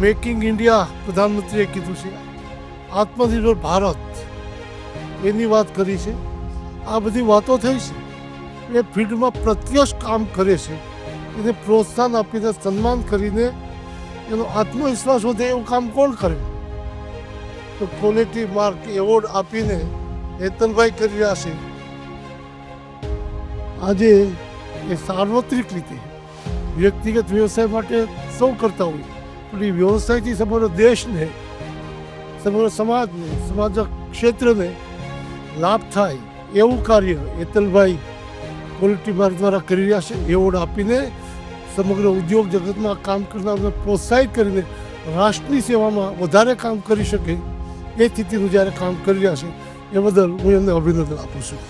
Making India પ્રધાનમંત્રીએ કીધું છે, આત્મનિર્ભર ભારત એની વાત કરી છે. આ બધી વાતો થઈ છે. એ ફિલ્ડમાં પ્રત્યક્ષ કામ કરે છે, એને પ્રોત્સાહન આપીને સન્માન કરીને એનો આત્મવિશ્વાસ વધે એવું કામ કોણ કરે? તો ક્વોલિટી માર્ક એવોર્ડ આપીને હેતલભાઈ કરી રહ્યા છે. આજે એ સાર્વત્રિક રીતે વ્યક્તિગત વ્યવસાય માટે સૌ કરતા હોય, પણ એ વ્યવસાયથી સમગ્ર દેશને, સમગ્ર સમાજને, સમાજ ક્ષેત્રને લાભ થાય એવું કાર્ય હેતલભાઈ ક્વોલિટી માર્ક દ્વારા કરી રહ્યા છે. એવોર્ડ આપીને સમગ્ર ઉદ્યોગ જગતમાં કામ કરનારને પ્રોત્સાહિત કરીને રાષ્ટ્રની સેવામાં વધારે કામ કરી શકે એ સ્થિતિનું જ્યારે કામ કરી રહ્યા છે એ બદલ હું એમને અભિનંદન આપું છું.